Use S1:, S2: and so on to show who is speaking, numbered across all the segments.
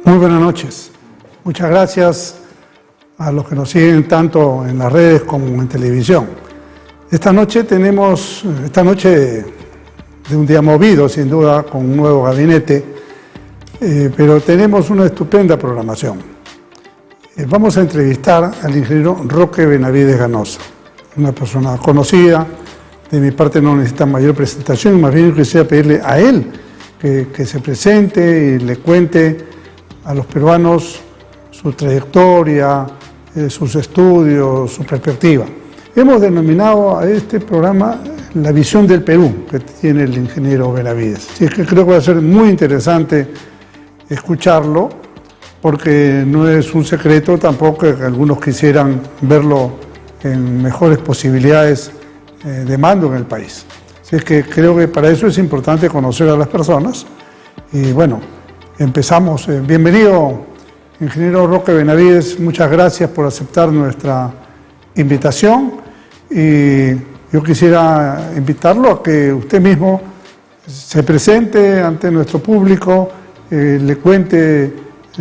S1: Muy buenas noches. Muchas gracias a los que nos siguen tanto en las redes como en televisión. Esta noche de un día movido, sin duda, con un nuevo gabinete, pero tenemos una estupenda programación. Vamos a entrevistar al ingeniero Roque Benavides Ganosa, una persona conocida. De mi parte no necesita mayor presentación, más bien quisiera pedirle a él que se presente y le cuente a los peruanos su trayectoria, sus estudios, su perspectiva. Hemos denominado a este programa La Visión del Perú, que tiene el ingeniero Benavides. Así que creo que va a ser muy interesante escucharlo, porque no es un secreto tampoco que algunos quisieran verlo en mejores posibilidades de mando en el país. Así que creo que para eso es importante conocer a las personas. Y bueno, empezamos. Bienvenido, ingeniero Roque Benavides. Muchas gracias por aceptar nuestra invitación. Y yo quisiera invitarlo a que usted mismo se presente ante nuestro público, le cuente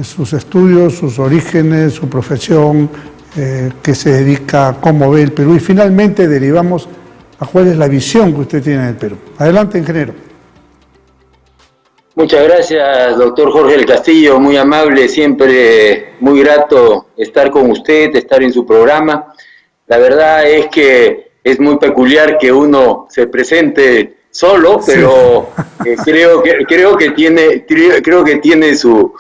S1: sus estudios, sus orígenes, su profesión, qué se dedica, cómo ve el Perú y finalmente derivamos a cuál es la visión que usted tiene del Perú. Adelante, ingeniero.
S2: Muchas gracias, doctor Jorge del Castillo, muy amable, siempre muy grato estar con usted, estar en su programa. La verdad es que es muy peculiar que uno se presente solo, pero sí. creo que tiene sus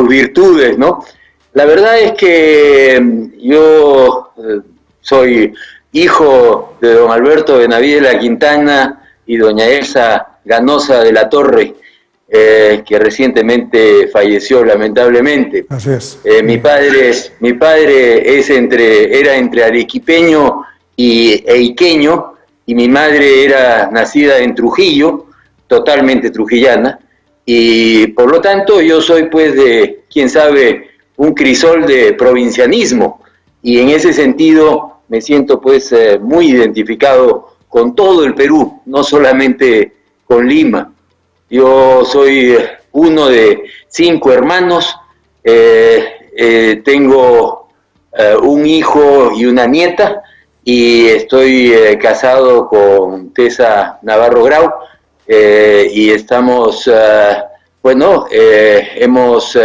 S2: virtudes, ¿no? La verdad es que yo soy hijo de don Alberto Benavides La Quintana y doña Elsa Ganosa de la Torre, que recientemente falleció lamentablemente.
S1: Así es.
S2: Mi padre era entre arequipeño e iqueño, y mi madre era nacida en Trujillo, totalmente trujillana, y por lo tanto yo soy pues de, quién sabe, un crisol de provincianismo, y en ese sentido me siento pues muy identificado con todo el Perú, no solamente con Lima. Yo soy uno de 5 hermanos, tengo un hijo y una nieta, y estoy casado con Tessa Navarro Grau, y estamos, hemos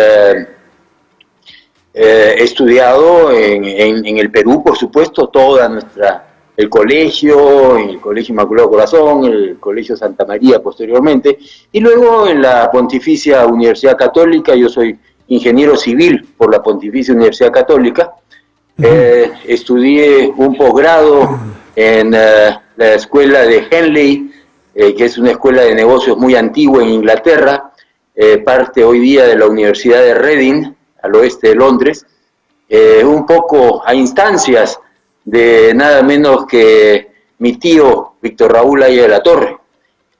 S2: estudiado en el Perú, por supuesto, el Colegio Inmaculado Corazón, el Colegio Santa María posteriormente, y luego en la Pontificia Universidad Católica. Yo soy ingeniero civil por la Pontificia Universidad Católica. Estudié un posgrado en la escuela de Henley, que es una escuela de negocios muy antigua en Inglaterra, parte hoy día de la Universidad de Reading, al oeste de Londres, un poco a instancias de nada menos que mi tío Víctor Raúl Aya de la Torre,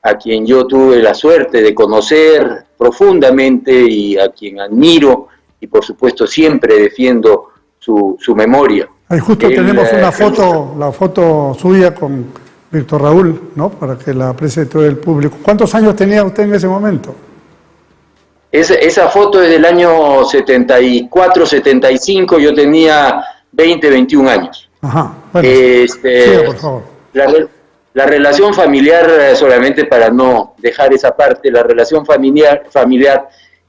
S2: a quien yo tuve la suerte de conocer profundamente y a quien admiro, y por supuesto siempre defiendo su memoria.
S1: Ahí justo tenemos una foto, la foto suya con Víctor Raúl, ¿no? Para que la aprecie todo el público. ¿Cuántos años tenía usted en ese momento?
S2: Esa foto es del año 74, 75, yo tenía 20, 21 años.
S1: Ajá, bueno,
S2: siga, por favor. La relación familiar, solamente para no dejar esa parte, la relación familiar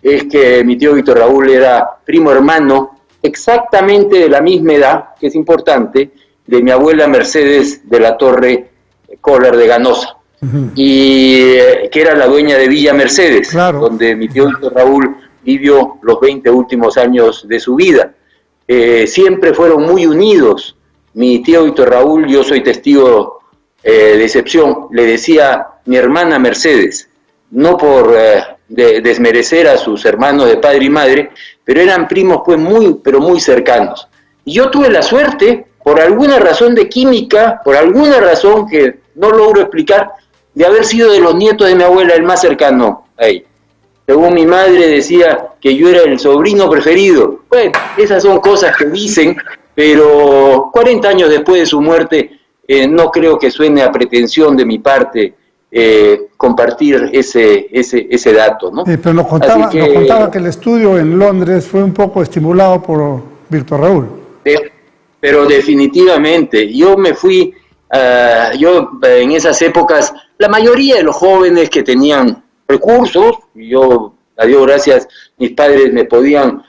S2: es que mi tío Víctor Raúl era primo hermano, exactamente de la misma edad, que es importante, de mi abuela Mercedes de la Torre Collar de Ganosa, y que era la dueña de Villa Mercedes, claro, donde mi tío Víctor Raúl vivió los 20 últimos años de su vida. Siempre fueron muy unidos. Mi tío Víctor Raúl, yo soy testigo de excepción, le decía mi hermana Mercedes, no por desmerecer a sus hermanos de padre y madre, pero eran primos pues pero muy cercanos. Y yo tuve la suerte, por alguna razón de química, por alguna razón que no logro explicar, de haber sido de los nietos de mi abuela el más cercano a ella. Según mi madre decía que yo era el sobrino preferido. Bueno, esas son cosas que dicen, pero 40 años después de su muerte, no creo que suene a pretensión de mi parte compartir ese dato, ¿no?
S1: Pero nos contaba que el estudio en Londres fue un poco estimulado por Víctor Raúl.
S2: Pero definitivamente, yo me fui, en esas épocas, la mayoría de los jóvenes que tenían recursos, yo, a Dios gracias, mis padres me podían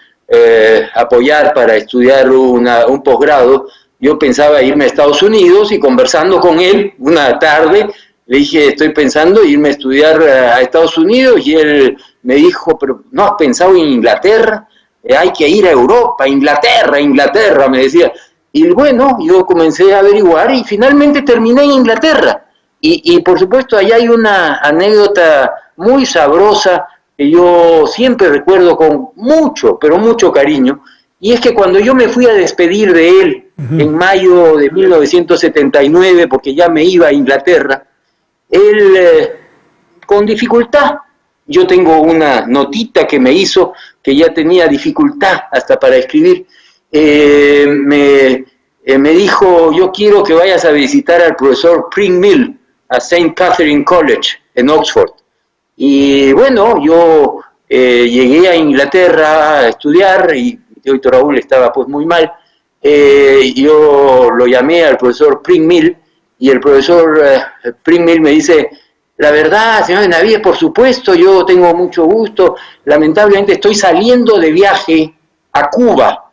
S2: apoyar para estudiar un posgrado. Yo pensaba irme a Estados Unidos, y conversando con él una tarde, le dije, estoy pensando irme a estudiar a Estados Unidos, y él me dijo, pero ¿no has pensado en Inglaterra? Hay que ir a Europa, Inglaterra, me decía. Y bueno, yo comencé a averiguar y finalmente terminé en Inglaterra. Y por supuesto, allá hay una anécdota muy sabrosa que yo siempre recuerdo con mucho, pero mucho cariño, y es que cuando yo me fui a despedir de él en mayo de 1979, porque ya me iba a Inglaterra, él con dificultad, yo tengo una notita que me hizo que ya tenía dificultad hasta para escribir, me dijo, yo quiero que vayas a visitar al profesor Pringmill a St. Catherine College en Oxford. Y bueno, yo llegué a Inglaterra a estudiar, y mi tío Víctor Raúl estaba pues muy mal. Yo lo llamé al profesor Pringmill, y el profesor Pringmill me dice, la verdad, señor Benavides, por supuesto, yo tengo mucho gusto, lamentablemente estoy saliendo de viaje a Cuba.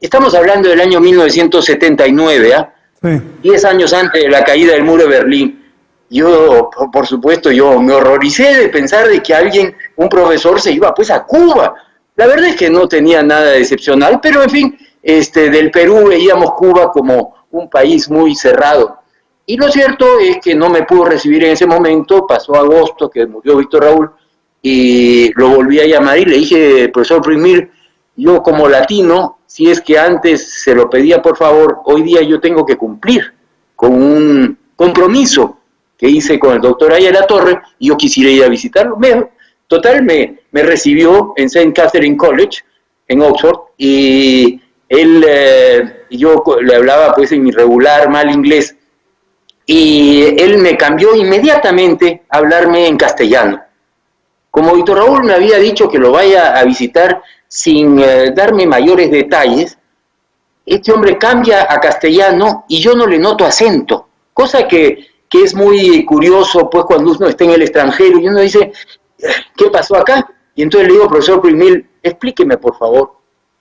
S2: Estamos hablando del año 1979, ¿ah? Sí. 10 años antes de la caída del muro de Berlín. Yo, por supuesto, yo me horroricé de pensar de que un profesor se iba pues a Cuba. La verdad es que no tenía nada de excepcional, pero en fin, del Perú veíamos Cuba como un país muy cerrado. Y lo cierto es que no me pudo recibir en ese momento, pasó agosto, que murió Víctor Raúl, y lo volví a llamar y le dije, profesor Pringmill, yo como latino, si es que antes se lo pedía por favor, hoy día yo tengo que cumplir con un compromiso que hice con el doctor Ayala Torre, y yo quisiera ir a visitarlo. Total, me recibió en St. Catherine College, en Oxford, y yo le hablaba pues en mi regular mal inglés, y él me cambió inmediatamente a hablarme en castellano. Como Víctor Raúl me había dicho que lo vaya a visitar sin darme mayores detalles, este hombre cambia a castellano y yo no le noto acento, cosa que es muy curioso, pues cuando uno está en el extranjero y uno dice, ¿qué pasó acá? Y entonces le digo, profesor Pringmill, explíqueme por favor,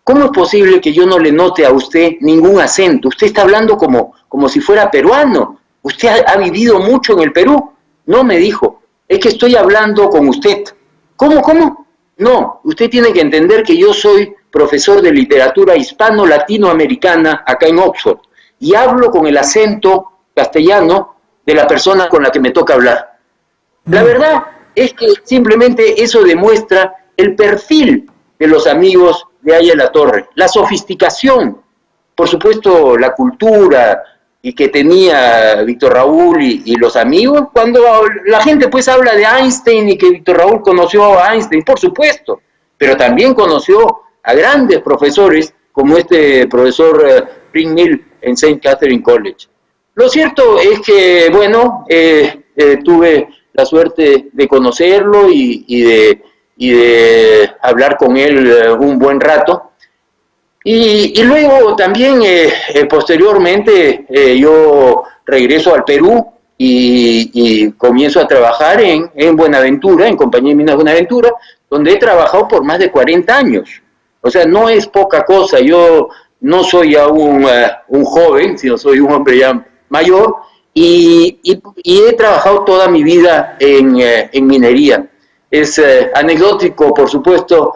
S2: ¿cómo es posible que yo no le note a usted ningún acento? Usted está hablando como si fuera peruano, usted ha vivido mucho en el Perú. No, me dijo, es que estoy hablando con usted. ¿Cómo? No, usted tiene que entender que yo soy profesor de literatura hispano-latinoamericana acá en Oxford, y hablo con el acento castellano de la persona con la que me toca hablar. La verdad es que simplemente eso demuestra el perfil de los amigos de Ayala Torre, la sofisticación, por supuesto la cultura y que tenía Víctor Raúl y los amigos. Cuando la gente pues habla de Einstein y que Víctor Raúl conoció a Einstein, por supuesto, pero también conoció a grandes profesores como este profesor Pringmill en St. Catherine College. Lo cierto es que, bueno, tuve la suerte de conocerlo y de hablar con él un buen rato. Y luego también, posteriormente, yo regreso al Perú y comienzo a trabajar en Buenaventura, en Compañía de Minas Buenaventura, donde he trabajado por más de 40 años. O sea, no es poca cosa. Yo no soy ya un joven, sino soy un hombre ya mayor, y he trabajado toda mi vida en minería. Es anecdótico, por supuesto,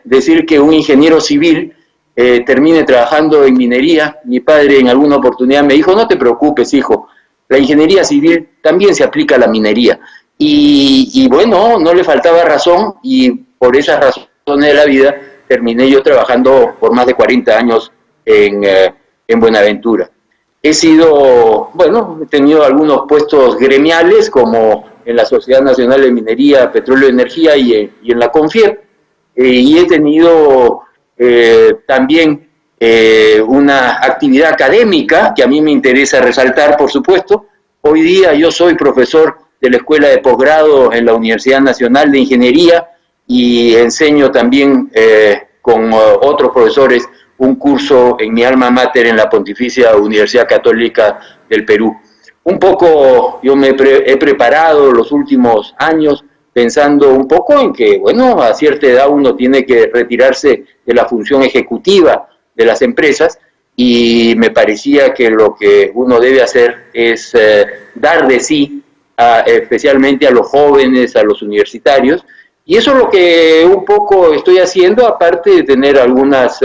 S2: decir que un ingeniero civil termine trabajando en minería. Mi padre en alguna oportunidad me dijo, no te preocupes, hijo, la ingeniería civil también se aplica a la minería. Y bueno, no le faltaba razón, y por esas razones de la vida terminé yo trabajando por más de 40 años en Buenaventura. He tenido algunos puestos gremiales, como en la Sociedad Nacional de Minería, Petróleo y Energía, y en la CONFIEP, y he tenido también una actividad académica que a mí me interesa resaltar, por supuesto. Hoy día yo soy profesor de la Escuela de Posgrado en la Universidad Nacional de Ingeniería y enseño también con otros profesores un curso en mi alma mater en la Pontificia Universidad Católica del Perú. Un poco yo me he preparado los últimos años pensando un poco en que, bueno, a cierta edad uno tiene que retirarse de la función ejecutiva de las empresas y me parecía que lo que uno debe hacer es dar de sí, especialmente a los jóvenes, a los universitarios, y eso es lo que un poco estoy haciendo, aparte de tener algunas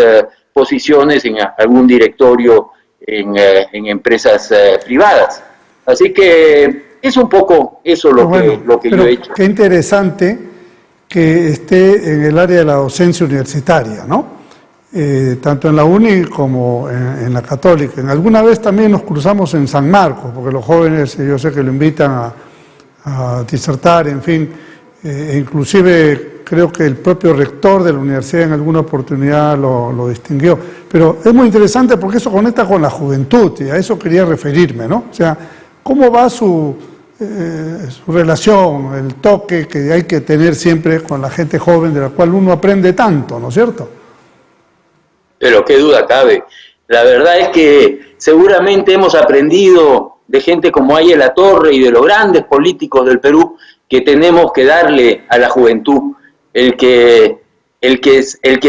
S2: posiciones en algún directorio en empresas privadas. Así que es un poco eso lo que yo he hecho.
S1: Qué interesante que esté en el área de la docencia universitaria, ¿no? Tanto en la UNI como en la Católica. Alguna vez también nos cruzamos en San Marcos, porque los jóvenes, yo sé que lo invitan a disertar, en fin, inclusive creo que el propio rector de la universidad en alguna oportunidad lo distinguió. Pero es muy interesante porque eso conecta con la juventud, y a eso quería referirme, ¿no? O sea, ¿cómo va su relación, el toque que hay que tener siempre con la gente joven de la cual uno aprende tanto, ¿no es cierto?
S2: Pero qué duda cabe. La verdad es que seguramente hemos aprendido de gente como Aya La Torre y de los grandes políticos del Perú que tenemos que darle a la juventud. El que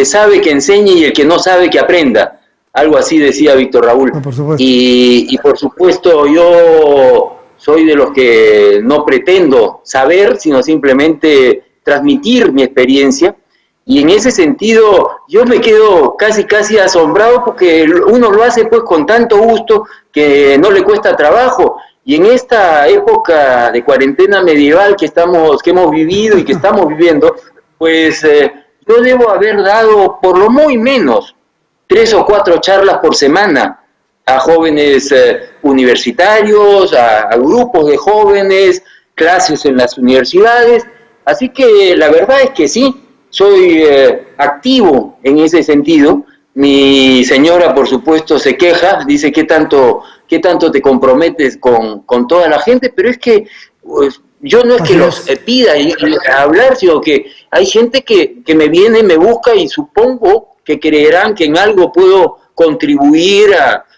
S2: sabe que enseñe y el que no sabe que aprenda. Algo así decía Víctor Raúl.
S1: No, por supuesto.
S2: Y por supuesto yo soy de los que no pretendo saber, sino simplemente transmitir mi experiencia. Y en ese sentido yo me quedo casi asombrado porque uno lo hace pues con tanto gusto que no le cuesta trabajo. Y en esta época de cuarentena medieval que hemos vivido y que estamos viviendo, pues yo debo haber dado por lo muy menos 3 o 4 charlas por semana a jóvenes universitarios, a grupos de jóvenes, clases en las universidades. Así que la verdad es que sí, soy activo en ese sentido. Mi señora, por supuesto, se queja, dice qué tanto te comprometes con toda la gente, pero es que pues, yo no es que los pida a hablar, sino que hay gente que me viene, me busca y supongo que creerán que en algo puedo contribuir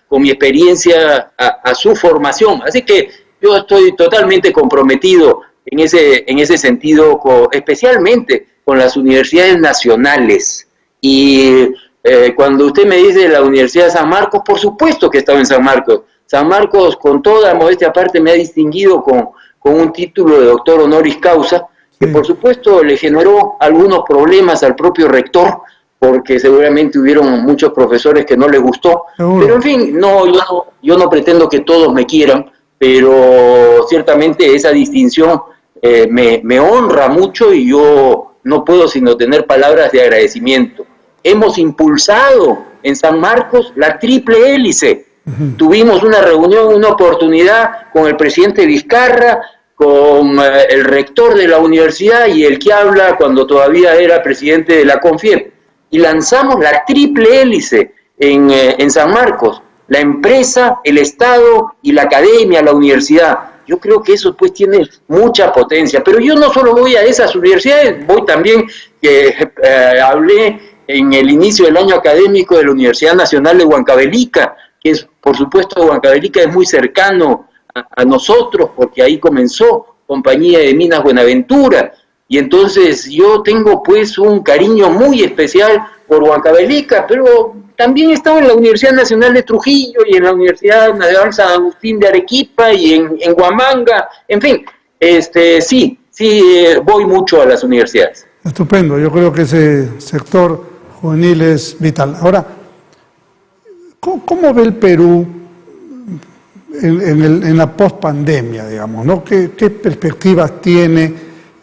S2: con mi experiencia a su formación. Así que yo estoy totalmente comprometido en ese sentido, especialmente con las universidades nacionales. Y cuando usted me dice la Universidad de San Marcos, por supuesto que he estado en San Marcos. San Marcos, con toda modestia aparte, me ha distinguido con un título de doctor honoris causa, que por supuesto le generó algunos problemas al propio rector, porque seguramente hubieron muchos profesores que no les gustó. Pero en fin, yo no pretendo que todos me quieran, pero ciertamente esa distinción me honra mucho y yo no puedo sino tener palabras de agradecimiento. Hemos impulsado en San Marcos la triple hélice. Tuvimos una reunión, una oportunidad con el presidente Vizcarra, con el rector de la universidad y el que habla cuando todavía era presidente de la CONFIEP. Y lanzamos la triple hélice en San Marcos. La empresa, el Estado y la academia, la universidad. Yo creo que eso pues tiene mucha potencia. Pero yo no solo voy a esas universidades, voy también, hablé en el inicio del año académico de la Universidad Nacional de Huancavelica, que es, por supuesto, Huancavelica es muy cercano a nosotros, porque ahí comenzó Compañía de Minas Buenaventura, y entonces yo tengo pues un cariño muy especial por Huancavelica, pero también he estado en la Universidad Nacional de Trujillo, y en la Universidad Nacional San Agustín de Arequipa, y en Huamanga, en fin, sí, voy mucho a las universidades.
S1: Estupendo, yo creo que ese sector juvenil es vital. Ahora, ¿cómo ve el Perú en la pospandemia, digamos, ¿no? ¿Qué perspectivas tiene?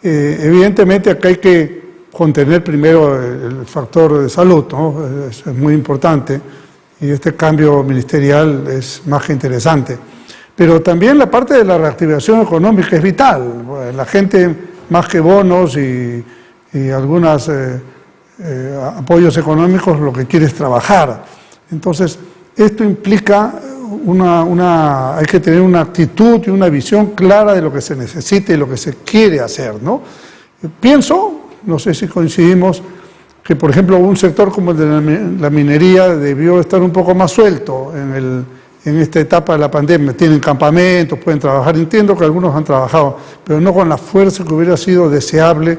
S1: Evidentemente acá hay que contener primero el factor de salud, ¿no? Es muy importante, y este cambio ministerial es más que interesante. Pero también la parte de la reactivación económica es vital. La gente, más que bonos y algunos apoyos económicos, lo que quiere es trabajar. Entonces, esto implica hay que tener una actitud y una visión clara de lo que se necesita y lo que se quiere hacer, ¿no? Pienso, no sé si coincidimos, que por ejemplo un sector como el de la minería debió estar un poco más suelto en esta etapa de la pandemia. Tienen campamentos, pueden trabajar, entiendo que algunos han trabajado, pero no con la fuerza que hubiera sido deseable,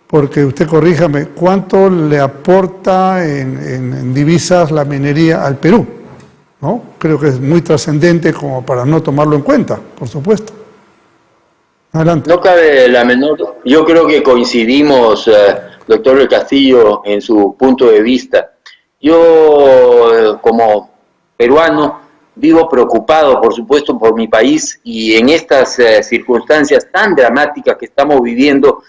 S1: porque usted corríjame, ¿cuánto le aporta en divisas la minería al Perú? ¿No? Creo que es muy trascendente como para no tomarlo en cuenta, por supuesto. Adelante.
S2: No cabe la menor, yo creo que coincidimos, doctor del Castillo, en su punto de vista. Yo, como peruano, vivo preocupado, por supuesto, por mi país, y en estas circunstancias tan dramáticas que estamos viviendo,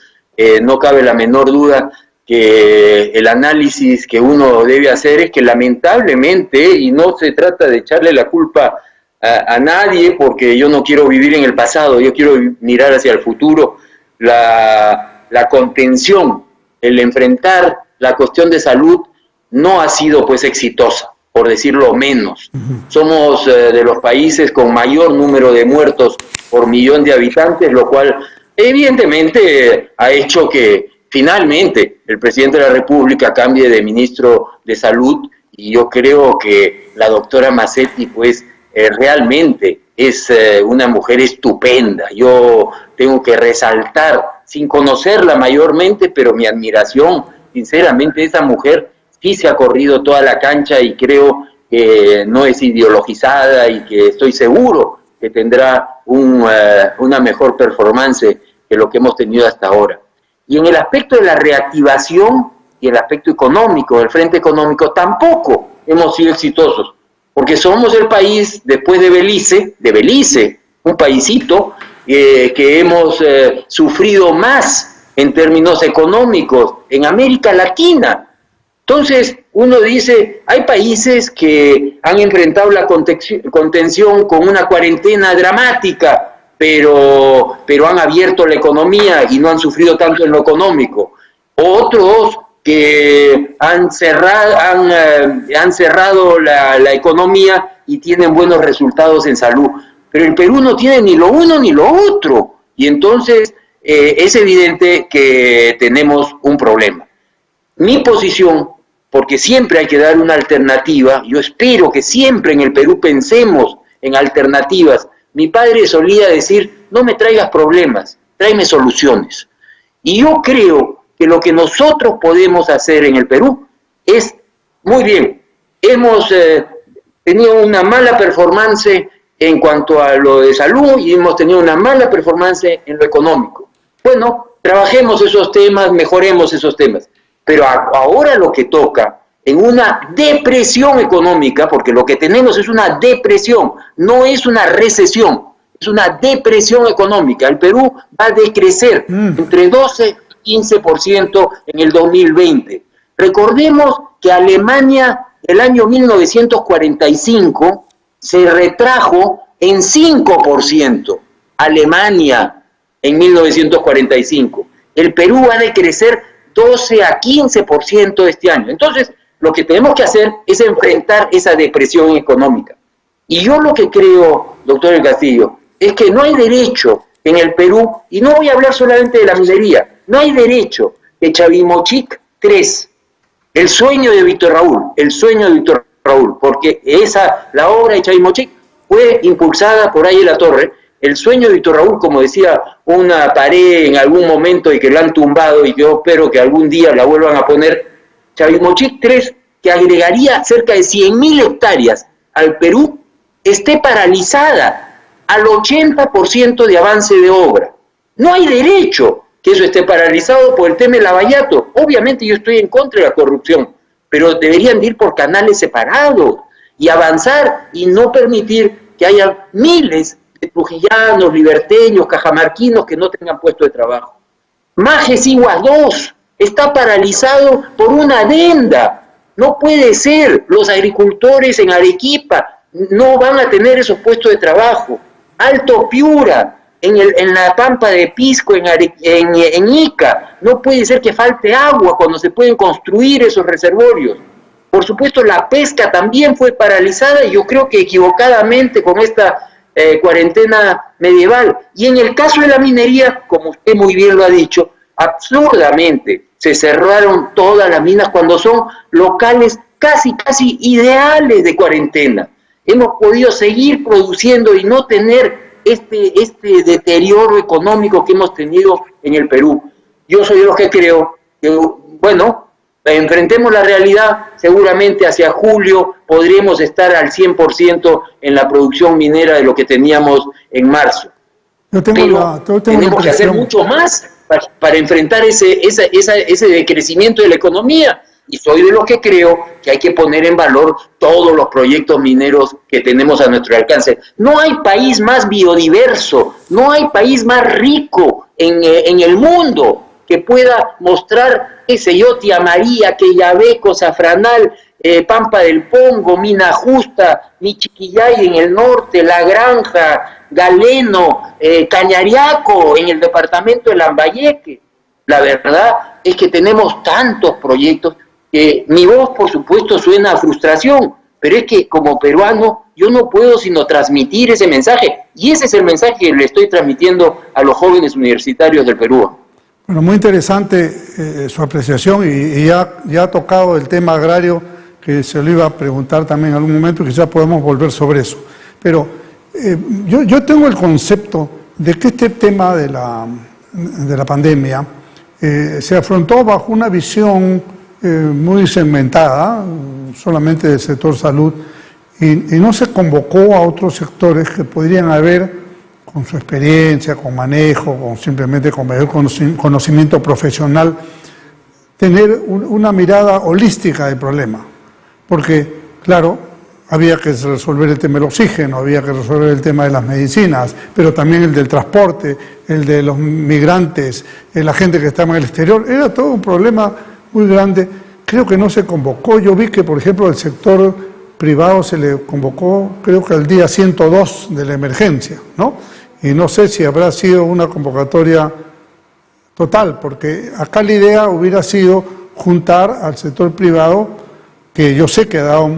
S2: no cabe la menor duda que el análisis que uno debe hacer es que lamentablemente, y no se trata de echarle la culpa a nadie, porque yo no quiero vivir en el pasado, yo quiero mirar hacia el futuro, la contención, el enfrentar la cuestión de salud no ha sido pues exitosa, por decirlo menos. Somos de los países con mayor número de muertos por millón de habitantes, lo cual evidentemente ha hecho que finalmente el presidente de la República cambie de ministro de Salud, y yo creo que la doctora Mazzetti pues realmente es una mujer estupenda. Yo tengo que resaltar, sin conocerla mayormente, pero mi admiración, sinceramente, esa mujer sí se ha corrido toda la cancha y creo que no es ideologizada y que estoy seguro que tendrá una mejor performance que lo que hemos tenido hasta ahora. Y en el aspecto de la reactivación y el aspecto económico, del frente económico, tampoco hemos sido exitosos, porque somos el país, después de Belice, un paisito que hemos sufrido más en términos económicos en América Latina. Entonces, uno dice, hay países que han enfrentado la contención con una cuarentena dramática, pero han abierto la economía y no han sufrido tanto en lo económico. Otros que han cerrado la economía y tienen buenos resultados en salud. Pero el Perú no tiene ni lo uno ni lo otro. Y entonces es evidente que tenemos un problema. Mi posición, porque siempre hay que dar una alternativa, yo espero que siempre en el Perú pensemos en alternativas. Mi padre solía decir, no me traigas problemas, tráeme soluciones. Y yo creo que lo que nosotros podemos hacer en el Perú es, muy bien, hemos tenido una mala performance en cuanto a lo de salud y hemos tenido una mala performance en lo económico. Bueno, trabajemos esos temas, mejoremos esos temas. Pero ahora lo que toca, en una depresión económica, porque lo que tenemos es una depresión, no es una recesión, es una depresión económica. El Perú va a decrecer entre 12 y 15% en el 2020. Recordemos que Alemania el año 1945 se retrajo en 5%. Alemania en 1945. El Perú va a decrecer 12 a 15% este año. Entonces, lo que tenemos que hacer es enfrentar esa depresión económica. Y yo lo que creo, doctor del Castillo, es que no hay derecho en el Perú, y no voy a hablar solamente de la minería, no hay derecho que Chavimochic 3, el sueño de Víctor Raúl, porque la obra de Chavimochic fue impulsada por ahí en la torre. El sueño de Víctor Raúl, como decía, una pared en algún momento y que la han tumbado y yo espero que algún día la vuelvan a poner. Chavimochic 3, que agregaría cerca de 100.000 hectáreas al Perú, esté paralizada al 80% de avance de obra. No hay derecho que eso esté paralizado por el tema del Lavallato. Obviamente yo estoy en contra de la corrupción, pero deberían ir por canales separados y avanzar y no permitir que haya miles de trujillanos, liberteños, cajamarquinos que no tengan puesto de trabajo. Majes Iguas 2 está paralizado por una adenda. No puede ser. Los agricultores en Arequipa no van a tener esos puestos de trabajo. Alto Piura, en la Pampa de Pisco, en Ica, no puede ser que falte agua cuando se pueden construir esos reservorios. Por supuesto, la pesca también fue paralizada, y yo creo que equivocadamente con esta cuarentena medieval. Y en el caso de la minería, como usted muy bien lo ha dicho, absurdamente se cerraron todas las minas cuando son locales casi ideales de cuarentena. Hemos podido seguir produciendo y no tener este deterioro económico que hemos tenido en el Perú. Yo soy de los que creo que, bueno, enfrentemos la realidad, seguramente hacia julio podríamos estar al 100% en la producción minera de lo que teníamos en marzo. Tenemos que hacer mucho más para enfrentar ese decrecimiento de la economía. Y soy de los que creo que hay que poner en valor todos los proyectos mineros que tenemos a nuestro alcance. No hay país más biodiverso, no hay país más rico en el mundo que pueda mostrar, qué sé yo, Tía María, Quellaveco, Zafranal, Pampa del Pongo, Mina Justa, Michiquillay en el norte, La Granja, Galeno, Cañariaco en el departamento de Lambayeque. La verdad es que tenemos tantos proyectos que mi voz, por supuesto, suena a frustración, pero es que como peruano yo no puedo sino transmitir ese mensaje, y ese es el mensaje que le estoy transmitiendo a los jóvenes universitarios del Perú.
S1: Bueno, muy interesante su apreciación, y ya ha tocado el tema agrario, que se lo iba a preguntar también en algún momento, y quizás podemos volver sobre eso. Pero yo tengo el concepto de que este tema de la pandemia se afrontó bajo una visión muy segmentada, solamente del sector salud, y no se convocó a otros sectores que podrían haber, con su experiencia, con manejo, simplemente con mayor conocimiento profesional, tener una mirada holística del problema. Porque, claro, había que resolver el tema del oxígeno, había que resolver el tema de las medicinas, pero también el del transporte, el de los migrantes, la gente que estaba en el exterior. Era todo un problema muy grande. Creo que no se convocó. Yo vi que, por ejemplo, el sector privado se le convocó, creo que al día 102 de la emergencia, ¿no? Y no sé si habrá sido una convocatoria total, porque acá la idea hubiera sido juntar al sector privado, que yo sé que ha dado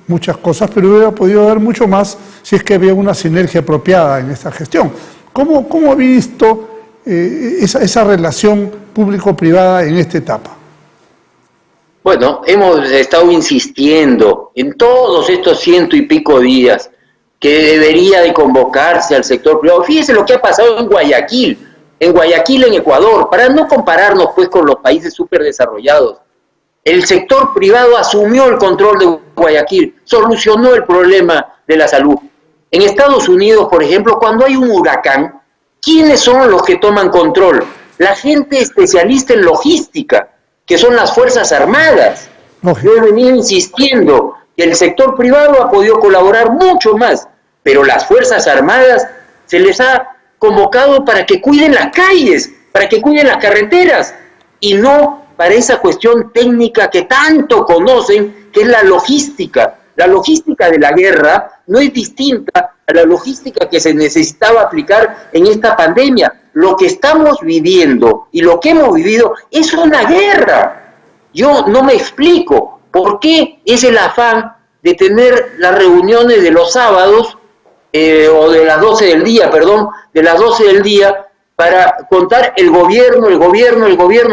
S1: muchas cosas, pero hubiera podido dar mucho más si es que había una sinergia apropiada en esta gestión. ¿Cómo ha visto esa relación público-privada en esta etapa?
S2: Bueno, hemos estado insistiendo en todos estos 100 y pico días que debería de convocarse al sector privado. Fíjese lo que ha pasado en Guayaquil, en Ecuador, para no compararnos pues con los países súper desarrollados. El sector privado asumió el control de Guayaquil, solucionó el problema de la salud. En Estados Unidos, por ejemplo, cuando hay un huracán, ¿quiénes son los que toman control? La gente especialista en logística, que son las Fuerzas Armadas. Yo he venido insistiendo que el sector privado ha podido colaborar mucho más, pero las Fuerzas Armadas se les ha convocado para que cuiden las calles, para que cuiden las carreteras, y no para esa cuestión técnica que tanto conocen, que es la logística. La logística de la guerra no es distinta a la logística que se necesitaba aplicar en esta pandemia. Lo que estamos viviendo y lo que hemos vivido es una guerra. Yo no me explico por qué es el afán de tener las reuniones de los sábados, o de las 12 del día, de las 12 del día, para contar el gobierno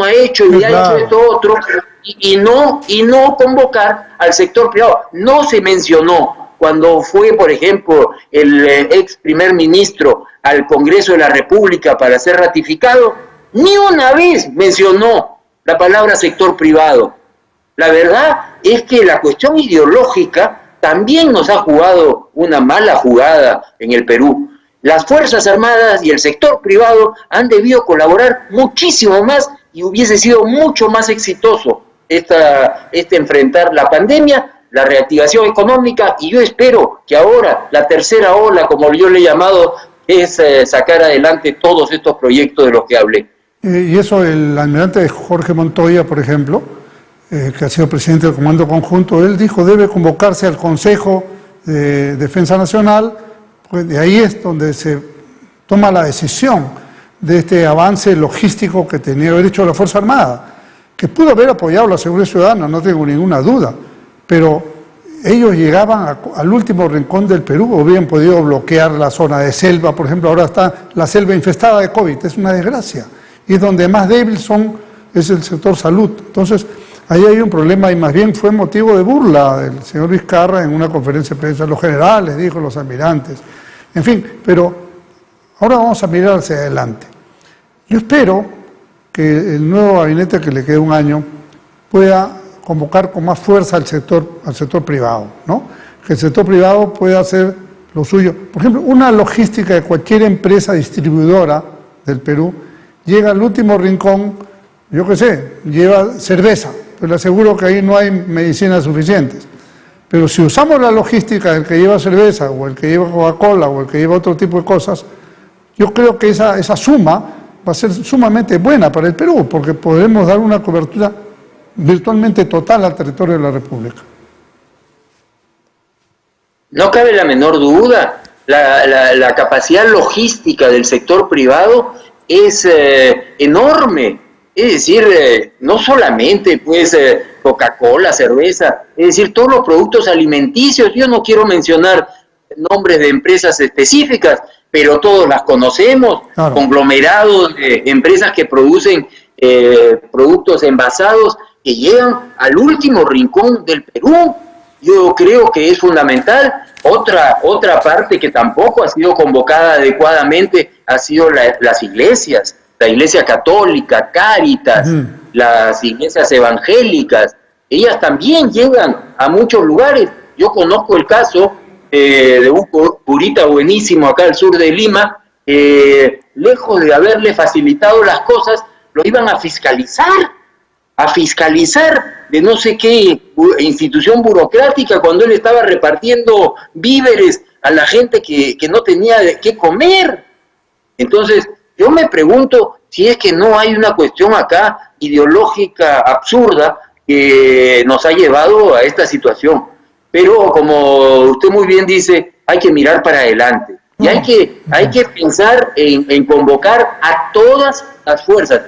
S2: ha hecho y ha hecho esto otro, y no convocar al sector privado. No se mencionó cuando fue, por ejemplo, el ex primer ministro al Congreso de la República para ser ratificado, ni una vez mencionó la palabra sector privado. La verdad es que la cuestión ideológica también nos ha jugado una mala jugada en el Perú. Las Fuerzas Armadas y el sector privado han debido colaborar muchísimo más y hubiese sido mucho más exitoso enfrentar la pandemia, la reactivación económica, y yo espero que ahora la tercera ola, como yo le he llamado, es sacar adelante todos estos proyectos de los que hablé.
S1: Y eso, el almirante Jorge Montoya, por ejemplo, que ha sido presidente del Comando Conjunto, él dijo debe convocarse al Consejo de Defensa Nacional, pues de ahí es donde se toma la decisión de este avance logístico que tenía que haber hecho la Fuerza Armada, que pudo haber apoyado la seguridad ciudadana, no tengo ninguna duda, pero ellos llegaban al último rincón del Perú, o hubieran podido bloquear la zona de selva, por ejemplo, ahora está la selva infestada de COVID, es una desgracia, y donde más débil es el sector salud. Entonces, ahí hay un problema y más bien fue motivo de burla del señor Vizcarra en una conferencia de prensa. Los generales, dijo, los almirantes, en fin, pero ahora vamos a mirar hacia adelante. Yo espero que el nuevo gabinete, que le quede un año, pueda convocar con más fuerza al sector privado, ¿no? Que el sector privado pueda hacer lo suyo. Por ejemplo, una logística de cualquier empresa distribuidora del Perú llega al último rincón, yo qué sé, lleva cerveza, pero le aseguro que ahí no hay medicinas suficientes. Pero si usamos la logística del que lleva cerveza, o el que lleva Coca-Cola, o el que lleva otro tipo de cosas, yo creo que esa suma va a ser sumamente buena para el Perú, porque podremos dar una cobertura virtualmente total al territorio de la República.
S2: No cabe la menor duda, la capacidad logística del sector privado es enorme. Es decir, no solamente pues Coca-Cola, cerveza, es decir, todos los productos alimenticios. Yo no quiero mencionar nombres de empresas específicas, pero todos las conocemos, claro. Conglomerados de empresas que producen productos envasados que llegan al último rincón del Perú. Yo creo que es fundamental. Otra parte que tampoco ha sido convocada adecuadamente ha sido las iglesias, la Iglesia Católica, Cáritas, las iglesias evangélicas. Ellas también llegan a muchos lugares. Yo conozco el caso de un curita buenísimo acá al sur de Lima, lejos de haberle facilitado las cosas, lo iban a fiscalizar de no sé qué institución burocrática cuando él estaba repartiendo víveres a la gente que no tenía de qué comer. Entonces, yo me pregunto si es que no hay una cuestión acá ideológica absurda que nos ha llevado a esta situación. Pero como usted muy bien dice, hay que mirar para adelante. Y hay que pensar en convocar a todas las fuerzas.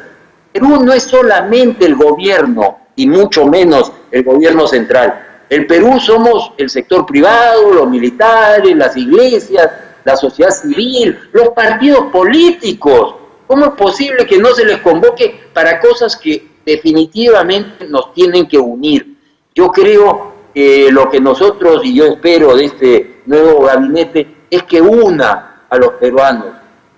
S2: Perú no es solamente el gobierno, y mucho menos el gobierno central. El Perú somos el sector privado, los militares, las iglesias, la sociedad civil, los partidos políticos. ¿Cómo es posible que no se les convoque para cosas que definitivamente nos tienen que unir? Yo creo que lo que nosotros, y yo espero de este nuevo gabinete, es que una a los peruanos,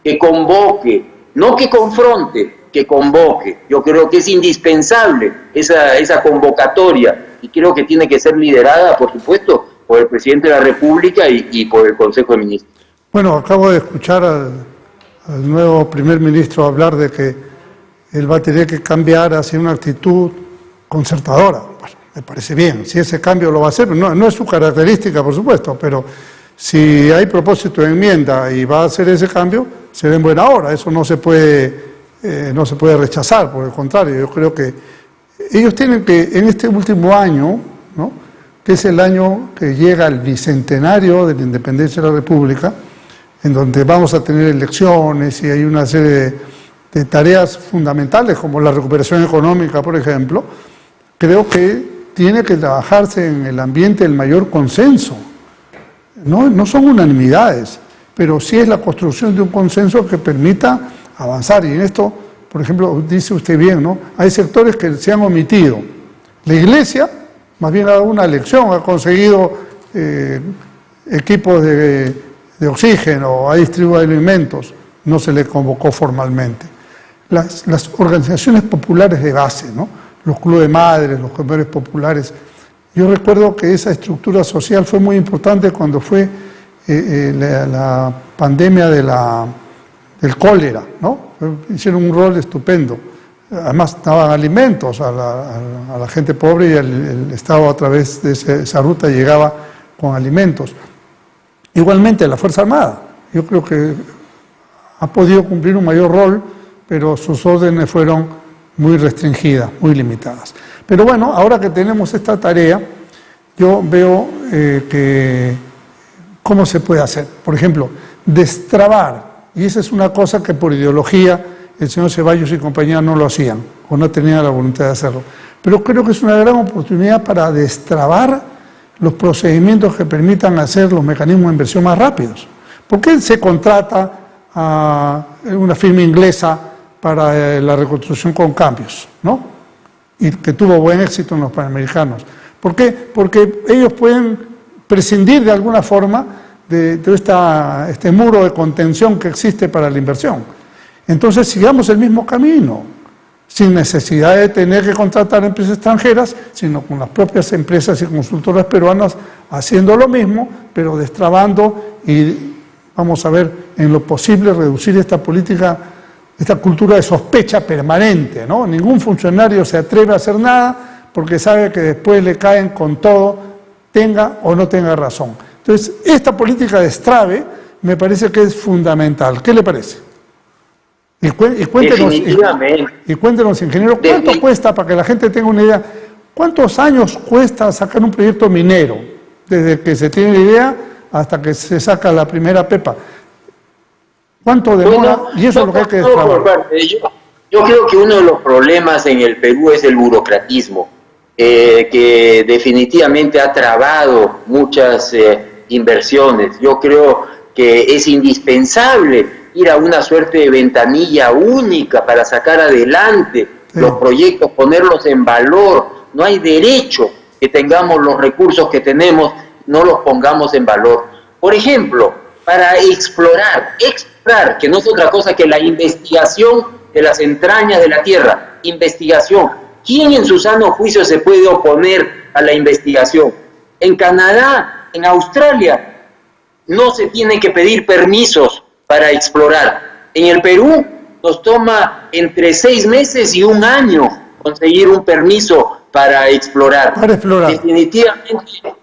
S2: que convoque, no que confronte, que convoque. Yo creo que es indispensable esa convocatoria, y creo que tiene que ser liderada, por supuesto, por el presidente de la República y por el Consejo de Ministros.
S1: Bueno, acabo de escuchar al nuevo primer ministro hablar de que él va a tener que cambiar hacia una actitud concertadora. Bueno, me parece bien, si ese cambio lo va a hacer, no es su característica, por supuesto, pero si hay propósito de enmienda y va a hacer ese cambio, será en buena hora. Eso no se puede rechazar, por el contrario. Yo creo que ellos tienen que, en este último año, ¿no?, que es el año que llega al bicentenario de la independencia de la República, en donde vamos a tener elecciones y hay una serie de tareas fundamentales como la recuperación económica, por ejemplo, creo que tiene que trabajarse en el ambiente del mayor consenso. No son unanimidades, pero sí es la construcción de un consenso que permita avanzar. Y en esto, por ejemplo, dice usted bien, ¿no?, hay sectores que se han omitido. La Iglesia, más bien ha dado una lección, ha conseguido equipos de oxígeno, ha distribuido alimentos, no se le convocó formalmente. Las organizaciones populares de base, ¿no?, los clubes de madres, los comedores populares. Yo recuerdo que esa estructura social fue muy importante cuando fue la pandemia del cólera, ¿no? Hicieron un rol estupendo. Además daban alimentos a la gente pobre y el Estado a través de esa ruta llegaba con alimentos. Igualmente la Fuerza Armada, yo creo que ha podido cumplir un mayor rol, pero sus órdenes fueron muy restringidas, muy limitadas. Pero bueno, ahora que tenemos esta tarea, yo veo que cómo se puede hacer. Por ejemplo, destrabar, y esa es una cosa que por ideología el señor Ceballos y compañía no lo hacían, o no tenían la voluntad de hacerlo. Pero creo que es una gran oportunidad para destrabar los procedimientos que permitan hacer los mecanismos de inversión más rápidos. ¿Por qué se contrata a una firma inglesa para la reconstrucción con cambios, ¿no? Y que tuvo buen éxito en los Panamericanos? ¿Por qué? Porque ellos pueden prescindir de alguna forma de todo este muro de contención que existe para la inversión. Entonces sigamos el mismo camino, sin necesidad de tener que contratar empresas extranjeras, sino con las propias empresas y consultoras peruanas haciendo lo mismo, pero destrabando y vamos a ver en lo posible reducir esta política, esta cultura de sospecha permanente, ¿no? Ningún funcionario se atreve a hacer nada porque sabe que después le caen con todo, tenga o no tenga razón. Entonces, esta política de destrave me parece que es fundamental. ¿Qué le parece? Y cuéntenos, ingeniero, ¿cuánto cuesta, para que la gente tenga una idea, cuántos años cuesta sacar un proyecto minero, desde que se tiene la idea hasta que se saca la primera pepa? ¿Cuánto demora? Bueno, y eso es lo que hay que destrabar.
S2: Yo creo que uno de los problemas en el Perú es el burocratismo, que definitivamente ha trabado muchas inversiones. Yo creo que es indispensable ir a una suerte de ventanilla única para sacar adelante los proyectos, ponerlos en valor. No hay derecho que tengamos los recursos que tenemos, no los pongamos en valor. Por ejemplo, para explorar, que no es otra cosa que la investigación de las entrañas de la tierra, investigación. ¿Quién en su sano juicio se puede oponer a la investigación? En Canadá, en Australia, no se tienen que pedir permisos para explorar. En el Perú nos toma entre 6 meses y 1 año conseguir un permiso para explorar.
S1: Para explorar.
S2: Definitivamente,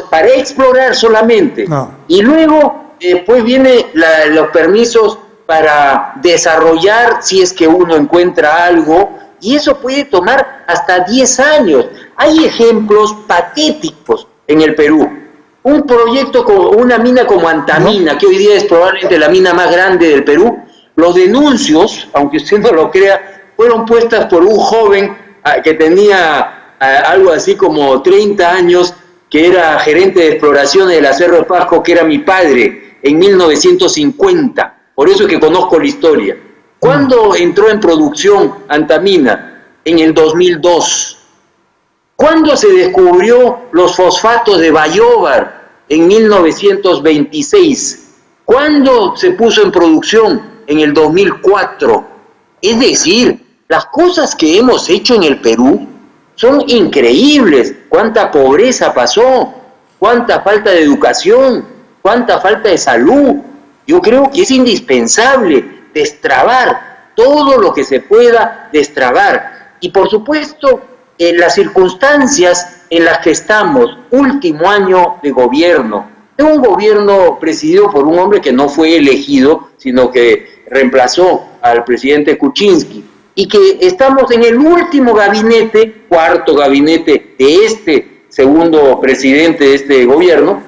S2: para explorar solamente. No. Y luego, después vienen los permisos para desarrollar, si es que uno encuentra algo, y eso puede tomar hasta 10 años. Hay ejemplos patéticos en el Perú. Un proyecto, una mina como Antamina, que hoy día es probablemente la mina más grande del Perú, los denuncios, aunque usted no lo crea, fueron puestas por un joven que tenía algo así como 30 años, que era gerente de exploraciones de la Cerro de Pasco, que era mi padre, en 1950. Por eso es que conozco la historia. ¿Cuándo entró en producción Antamina? En el 2002. ¿Cuándo se descubrió los fosfatos de Bayóvar? En 1926. ¿Cuándo se puso en producción? En el 2004. Es decir, las cosas que hemos hecho en el Perú son increíbles. Cuánta pobreza pasó, cuánta falta de educación, cuánta falta de salud. Yo creo que es indispensable destrabar todo lo que se pueda destrabar. Y por supuesto, en las circunstancias en las que estamos, último año de gobierno, de un gobierno presidido por un hombre que no fue elegido, sino que reemplazó al presidente Kuczynski, y que estamos en el último gabinete, cuarto gabinete de este segundo presidente de este gobierno,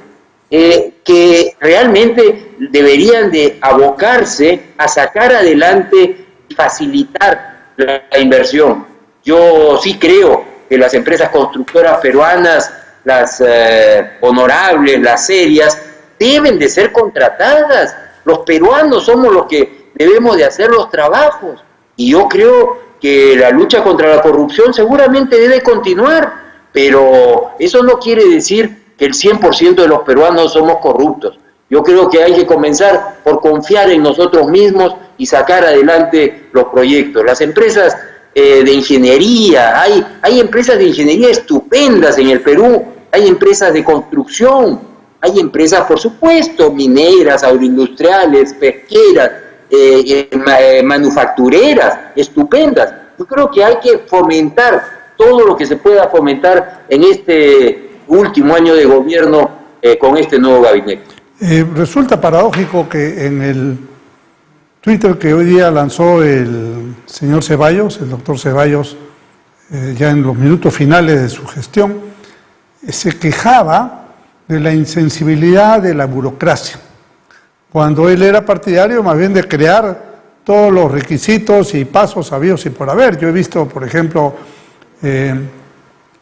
S2: que realmente deberían de abocarse a sacar adelante y facilitar la inversión. Yo sí creo que las empresas constructoras peruanas, las honorables, las serias, deben de ser contratadas. Los peruanos somos los que debemos de hacer los trabajos. Y yo creo que la lucha contra la corrupción seguramente debe continuar, pero eso no quiere decir que el 100% de los peruanos somos corruptos. Yo creo que hay que comenzar por confiar en nosotros mismos y sacar adelante los proyectos. Las empresas de ingeniería, hay empresas de ingeniería estupendas en el Perú, hay empresas de construcción, hay empresas, por supuesto, mineras, agroindustriales, pesqueras, manufactureras, estupendas. Yo creo que hay que fomentar todo lo que se pueda fomentar en este último año de gobierno con este nuevo gabinete.
S1: Resulta paradójico que en el Twitter que hoy día lanzó el señor Ceballos, el doctor Ceballos, ya en los minutos finales de su gestión, se quejaba de la insensibilidad de la burocracia, cuando él era partidario más bien de crear todos los requisitos y pasos habidos y por haber. Yo he visto, por ejemplo,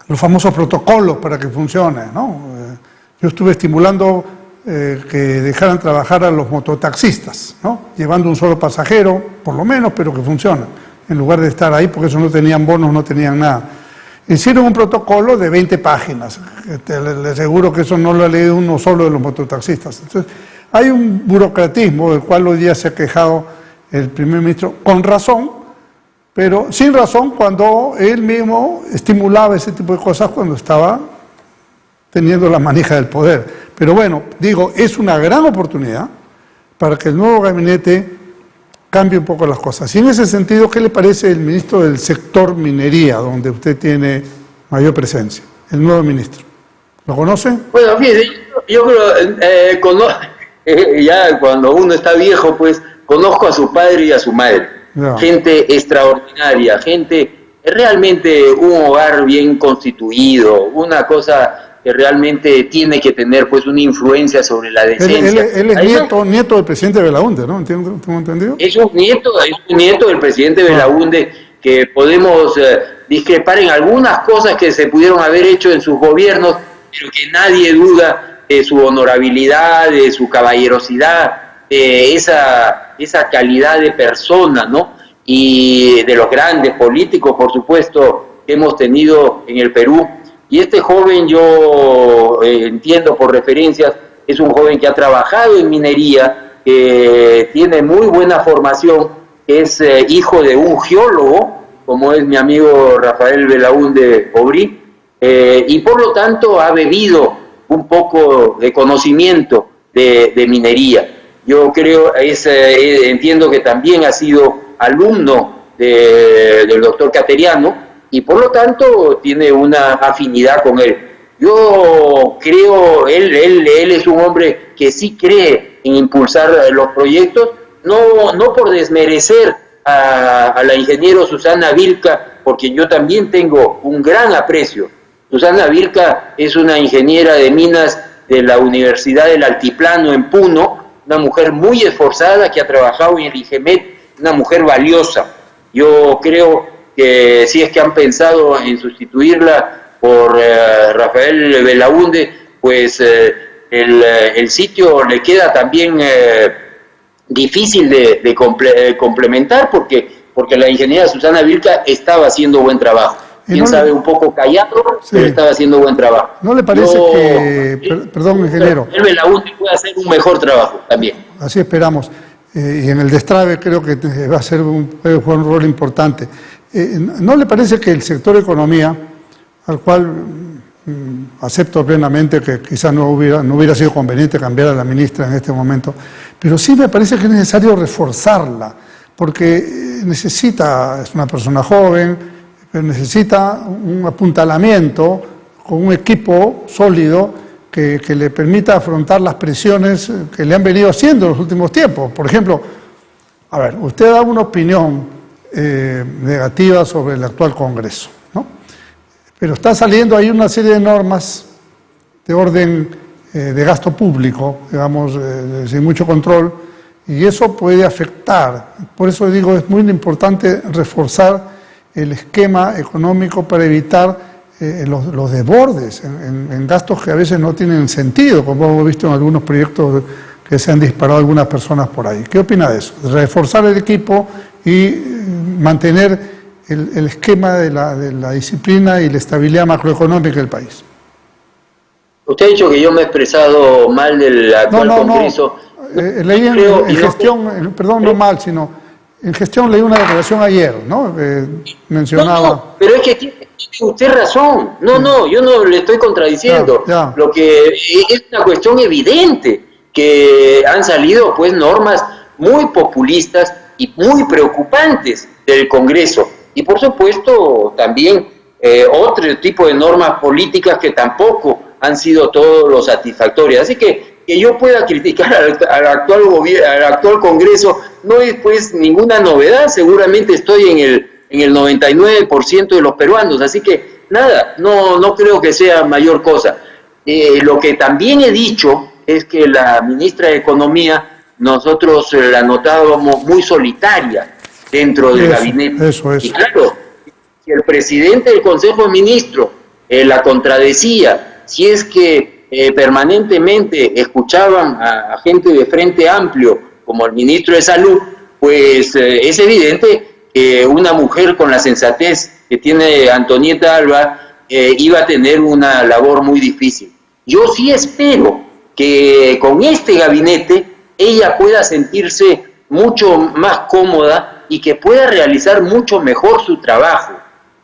S1: los famosos protocolos para que funcione, ¿no? Yo estuve estimulando que dejaran trabajar a los mototaxistas, ¿no? Llevando un solo pasajero, por lo menos, pero que funcione, en lugar de estar ahí, porque eso no tenían bonos, no tenían nada. Hicieron un protocolo de 20 páginas, le aseguro que eso no lo ha leído uno solo de los mototaxistas. Entonces, hay un burocratismo del cual hoy día se ha quejado el primer ministro, con razón, pero sin razón cuando él mismo estimulaba ese tipo de cosas cuando estaba teniendo la manija del poder. Pero bueno, digo, es una gran oportunidad para que el nuevo gabinete cambie un poco las cosas. Y en ese sentido, ¿qué le parece el ministro del sector minería, donde usted tiene mayor presencia? El nuevo ministro. ¿Lo conoce?
S2: Bueno, fíjese, yo creo, ya cuando uno está viejo, pues conozco a su padre y a su madre. Ya. Gente extraordinaria, gente, realmente un hogar bien constituido, una cosa que realmente tiene que tener pues una influencia sobre la decencia.
S1: Él es nieto del presidente Belaúnde, ¿no? ¿Tengo entendido?
S2: Es un nieto del presidente Belaúnde, que podemos discrepar en algunas cosas que se pudieron haber hecho en sus gobiernos, pero que nadie duda de su honorabilidad, de su caballerosidad, de esa calidad de persona, ¿no? Y de los grandes políticos, por supuesto, que hemos tenido en el Perú. Y este joven, yo entiendo por referencias, es un joven que ha trabajado en minería, que tiene muy buena formación, que es hijo de un geólogo, como es mi amigo Rafael Belaúnde Aubry, y por lo tanto ha bebido un poco de conocimiento de minería. Yo creo, entiendo que también ha sido alumno del doctor Cateriano, y por lo tanto tiene una afinidad con él. Yo creo, él es un hombre que sí cree en impulsar los proyectos, no por desmerecer a la ingeniero Susana Vilca, porque yo también tengo un gran aprecio. Susana Vilca es una ingeniera de minas de la Universidad del Altiplano en Puno, una mujer muy esforzada que ha trabajado en el IGEMET, una mujer valiosa. Yo creo que si es que han pensado en sustituirla por Rafael Belaúnde, pues el sitio le queda también difícil de complementar, porque la ingeniera Susana Vilca estaba haciendo buen trabajo. Quién sabe, un poco callado, sí, pero estaba haciendo buen trabajo.
S1: ¿No le parece perdón, ingeniero,
S2: el Belaúnde puede hacer un mejor trabajo también?
S1: Así esperamos. Y en el destrave creo que va a ser un rol importante. ¿No le parece que el sector economía, al cual acepto plenamente que quizás no hubiera sido conveniente cambiar a la ministra en este momento, pero sí me parece que es necesario reforzarla, porque es una persona joven, pero necesita un apuntalamiento con un equipo sólido que le permita afrontar las presiones que le han venido haciendo en los últimos tiempos? Por ejemplo, a ver, usted da una opinión negativa sobre el actual Congreso, ¿no? Pero está saliendo ahí una serie de normas de orden de gasto público, digamos, sin mucho control, y eso puede afectar. Por eso digo, es muy importante reforzar el esquema económico para evitar los desbordes en gastos que a veces no tienen sentido, como hemos visto en algunos proyectos que se han disparado algunas personas por ahí. ¿Qué opina de eso? Reforzar el equipo y mantener el esquema de la disciplina y la estabilidad macroeconómica del país.
S2: Usted ha dicho que yo me he expresado mal del actual Congreso.
S1: Leí en gestión, perdón, no mal, sino en gestión leí una declaración ayer, ¿no? Mencionaba...
S2: No, pero es que tiene usted razón. No, yo no le estoy contradiciendo. Ya. Lo que es una cuestión evidente, que han salido pues normas muy populistas y muy preocupantes del Congreso. Y por supuesto también otro tipo de normas políticas que tampoco han sido todos los satisfactorias. Así que yo pueda criticar al actual Congreso no es pues ninguna novedad. Seguramente estoy en el 99% de los peruanos. Así que nada, no creo que sea mayor cosa. Lo que también he dicho es que la ministra de Economía nosotros la notábamos muy solitaria dentro del gabinete.
S1: Eso es.
S2: Y claro, si el presidente del Consejo de Ministros la contradecía, si es que permanentemente escuchaban a gente de Frente Amplio, como el ministro de Salud, pues es evidente que una mujer con la sensatez que tiene Antonieta Alba iba a tener una labor muy difícil. Yo sí espero que con este gabinete ella pueda sentirse mucho más cómoda y que pueda realizar mucho mejor su trabajo.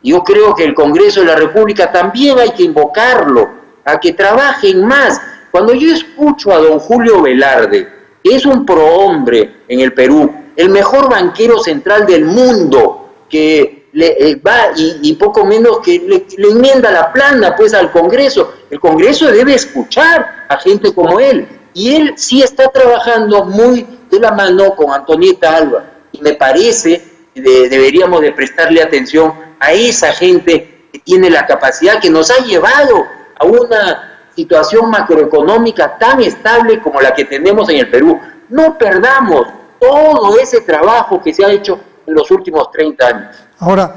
S2: Yo creo que el Congreso de la República también hay que invocarlo a que trabajen más. Cuando yo escucho a don Julio Velarde, que es un prohombre en el Perú, el mejor banquero central del mundo, que va y poco menos que le enmienda la plana pues al Congreso. El Congreso debe escuchar a gente como él, y él sí está trabajando muy de la mano con Antonieta Alba, y me parece que deberíamos de prestarle atención a esa gente que tiene la capacidad, que nos ha llevado a una situación macroeconómica tan estable como la que tenemos en el Perú. No perdamos todo ese trabajo que se ha hecho en los últimos 30 años.
S1: Ahora,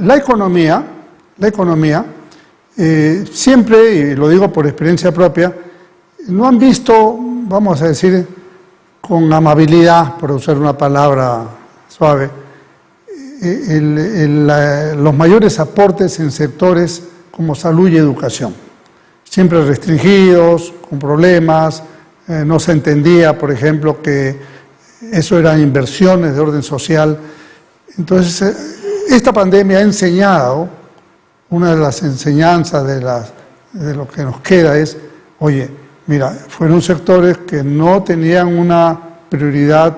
S1: la economía siempre, y lo digo por experiencia propia, no han visto, vamos a decir, con amabilidad, por usar una palabra suave, los mayores aportes en sectores como salud y educación. Siempre restringidos, con problemas, no se entendía, por ejemplo, que eso eran inversiones de orden social. Entonces, esta pandemia ha enseñado, una de las enseñanzas de lo que nos queda es, oye, mira, fueron sectores que no tenían una prioridad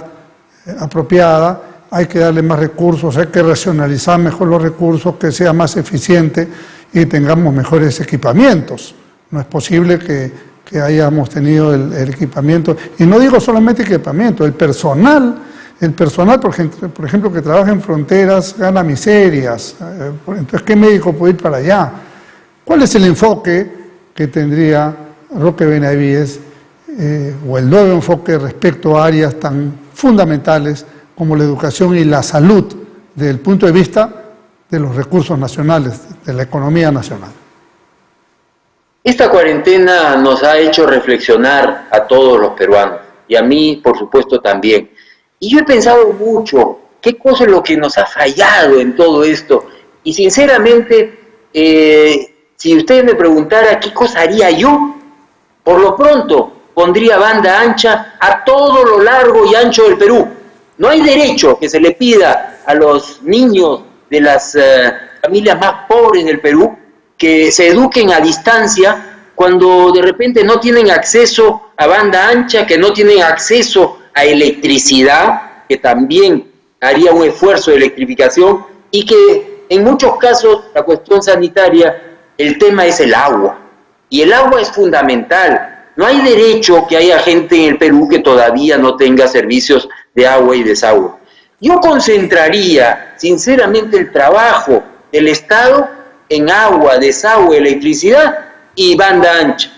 S1: apropiada, hay que darle más recursos, hay que racionalizar mejor los recursos, que sea más eficiente y tengamos mejores equipamientos. No es posible que hayamos tenido el equipamiento, y no digo solamente equipamiento, el personal, por ejemplo, que trabaja en fronteras, gana miserias. Entonces, ¿qué médico puede ir para allá? ¿Cuál es el enfoque que tendría Roque Benavides, o el nuevo enfoque respecto a áreas tan fundamentales como la educación y la salud, desde el punto de vista de los recursos nacionales, de la economía nacional?
S2: Esta cuarentena nos ha hecho reflexionar a todos los peruanos, y a mí, por supuesto, también. Y yo he pensado mucho, qué cosa es lo que nos ha fallado en todo esto. Y sinceramente, si usted me preguntara qué cosa haría yo, por lo pronto pondría banda ancha a todo lo largo y ancho del Perú. No hay derecho que se le pida a los niños de las familias más pobres del Perú que se eduquen a distancia cuando de repente no tienen acceso a banda ancha, que no tienen acceso a electricidad, que también haría un esfuerzo de electrificación, y que en muchos casos la cuestión sanitaria, el tema es el agua, y el agua es fundamental. No hay derecho que haya gente en el Perú que todavía no tenga servicios de agua y desagüe. Yo concentraría sinceramente el trabajo del Estado en agua, desagüe, electricidad y banda ancha,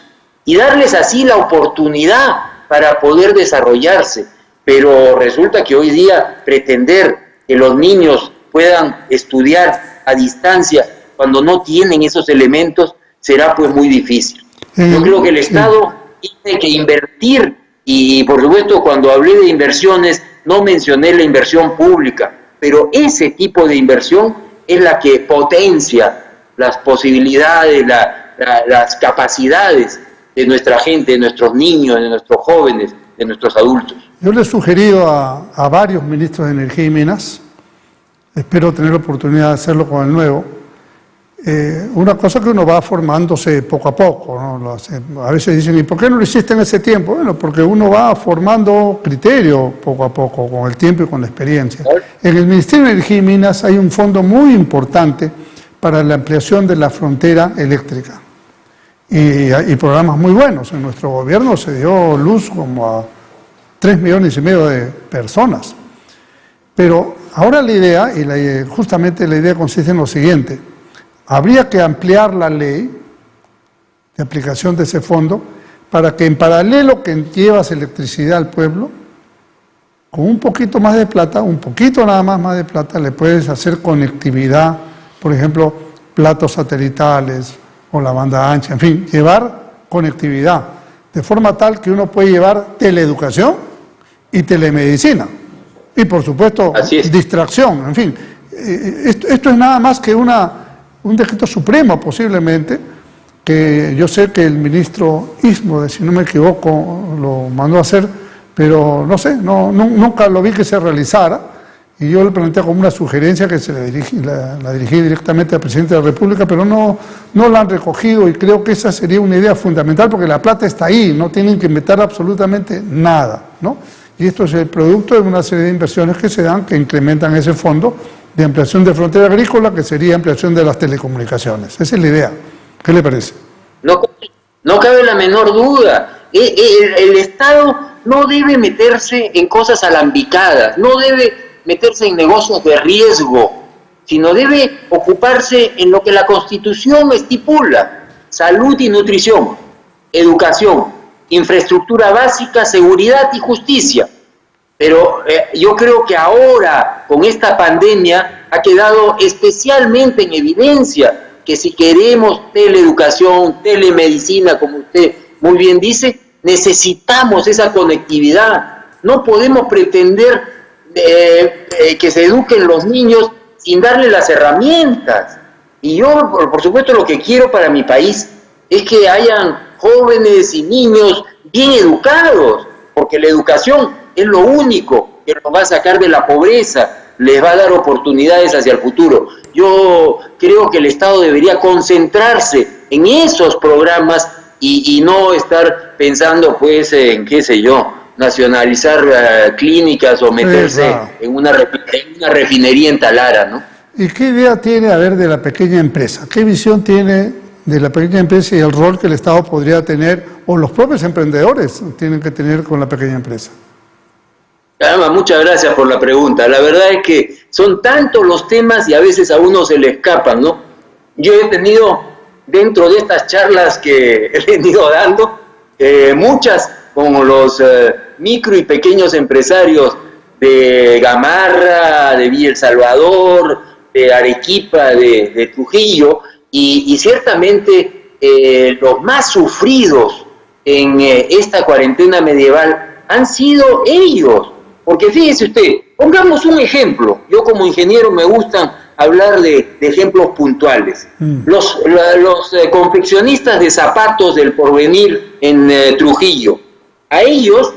S2: y darles así la oportunidad para poder desarrollarse. Pero resulta que hoy día pretender que los niños puedan estudiar a distancia cuando no tienen esos elementos será pues muy difícil. Yo creo que el Estado tiene que invertir, y por supuesto cuando hablé de inversiones no mencioné la inversión pública, pero ese tipo de inversión es la que potencia las posibilidades, las capacidades de nuestra gente, de nuestros niños, de nuestros jóvenes, de nuestros adultos.
S1: Yo le he sugerido a varios ministros de Energía y Minas, espero tener la oportunidad de hacerlo con el nuevo, una cosa que uno va formándose poco a poco, ¿no? A veces dicen, ¿y por qué no lo hiciste en ese tiempo? Bueno, porque uno va formando criterio poco a poco, con el tiempo y con la experiencia. En el Ministerio de Energía y Minas hay un fondo muy importante para la ampliación de la frontera eléctrica. Y programas muy buenos. En nuestro gobierno se dio luz como a 3,5 millones de personas. Pero ahora la idea, y justamente la idea consiste en lo siguiente: habría que ampliar la ley de aplicación de ese fondo para que en paralelo que llevas electricidad al pueblo, con un poquito más de plata, un poquito nada más de plata, le puedes hacer conectividad, por ejemplo, platos satelitales o la banda ancha, en fin, llevar conectividad, de forma tal que uno puede llevar teleeducación y telemedicina. Y por supuesto, distracción, en fin. Esto es nada más que un decreto supremo posiblemente, que yo sé que el ministro Istmo, si no me equivoco, lo mandó a hacer, pero no sé, nunca lo vi que se realizara, y yo le planteé como una sugerencia que se la dirigí directamente al presidente de la República, pero no la han recogido, y creo que esa sería una idea fundamental, porque la plata está ahí, no tienen que inventar absolutamente nada, ¿no? Y esto es el producto de una serie de inversiones que se dan, que incrementan ese fondo de ampliación de frontera agrícola, que sería ampliación de las telecomunicaciones. Esa es la idea. ¿Qué le parece?
S2: No cabe la menor duda. El Estado no debe meterse en cosas alambicadas, no debe meterse en negocios de riesgo, sino debe ocuparse en lo que la Constitución estipula: salud y nutrición, educación, infraestructura básica, seguridad y justicia. Pero yo creo que ahora, con esta pandemia, ha quedado especialmente en evidencia que si queremos teleeducación, telemedicina, como usted muy bien dice, necesitamos esa conectividad. No podemos pretender que se eduquen los niños sin darle las herramientas. Y yo, por supuesto, lo que quiero para mi país es que hayan jóvenes y niños bien educados, porque la educación es lo único que los va a sacar de la pobreza, les va a dar oportunidades hacia el futuro. Yo creo que el Estado debería concentrarse en esos programas y no estar pensando, pues, en, qué sé yo, nacionalizar clínicas o meterse en una refinería en Talara, ¿no?
S1: ¿Y qué idea tiene, a ver, de la pequeña empresa? ¿Qué visión tiene de la pequeña empresa y el rol que el Estado podría tener, o los propios emprendedores tienen que tener con la pequeña empresa?
S2: Caramba, muchas gracias por la pregunta. La verdad es que son tantos los temas y a veces a uno se le escapan, ¿no? Yo he tenido, dentro de estas charlas que he venido dando, muchas con los micro y pequeños empresarios de Gamarra, de Villa El Salvador, de Arequipa, de Trujillo, y ciertamente los más sufridos en esta cuarentena medieval han sido ellos. Porque fíjese usted, pongamos un ejemplo. Yo como ingeniero me gustan hablar de ejemplos puntuales. Los confeccionistas de zapatos del Porvenir en Trujillo, a ellos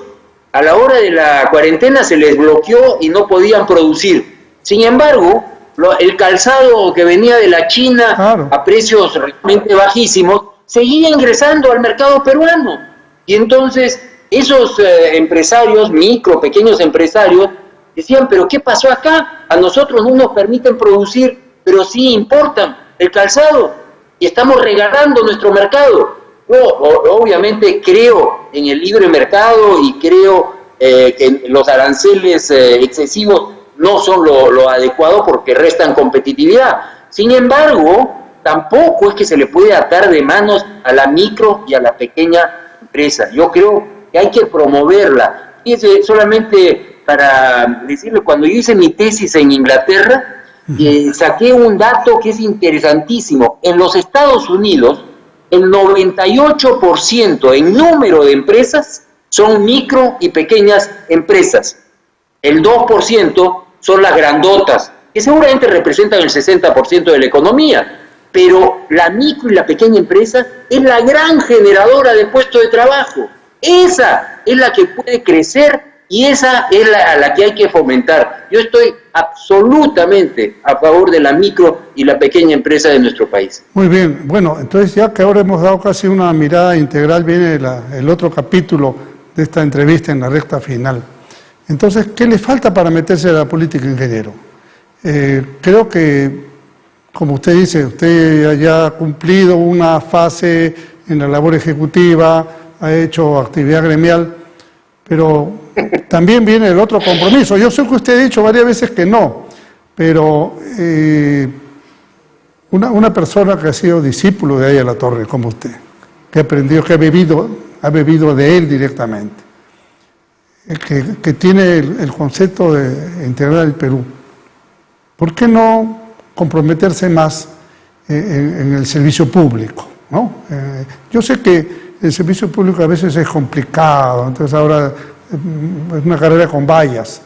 S2: a la hora de la cuarentena se les bloqueó y no podían producir. Sin embargo, el calzado que venía de la China, claro, a precios realmente bajísimos, seguía ingresando al mercado peruano. Y entonces esos empresarios, pequeños empresarios, decían, pero ¿qué pasó acá? A nosotros no nos permiten producir, pero sí importan el calzado y estamos regalando nuestro mercado. Yo obviamente creo en el libre mercado y creo que los aranceles excesivos no son lo adecuado porque restan competitividad. Sin embargo, tampoco es que se le puede atar de manos a la micro y a la pequeña empresa. Yo creo que hay que promoverla. Fíjense, solamente para decirle, cuando yo hice mi tesis en Inglaterra, saqué un dato que es interesantísimo. En los Estados Unidos, el 98% en número de empresas son micro y pequeñas empresas. El 2% son las grandotas, que seguramente representan el 60% de la economía. Pero la micro y la pequeña empresa es la gran generadora de puestos de trabajo. Esa es la que puede crecer y esa es a la que hay que fomentar. Yo estoy absolutamente a favor de la micro y la pequeña empresa de nuestro país.
S1: Muy bien, bueno, entonces ya que ahora hemos dado casi una mirada integral, viene el otro capítulo de esta entrevista en la recta final. Entonces, ¿qué le falta para meterse a la política, ingeniero? Creo que, como usted dice, usted ya ha cumplido una fase en la labor ejecutiva, ha hecho actividad gremial, pero también viene el otro compromiso. Yo sé que usted ha dicho varias veces que no, pero una persona que ha sido discípulo de Aya La Torre, como usted, que ha aprendido, que ha vivido ha bebido de él directamente, que tiene el concepto de integrar el Perú. ¿Por qué no comprometerse más en el servicio público, ¿no? Yo sé que el servicio público a veces es complicado, entonces ahora es una carrera con vallas,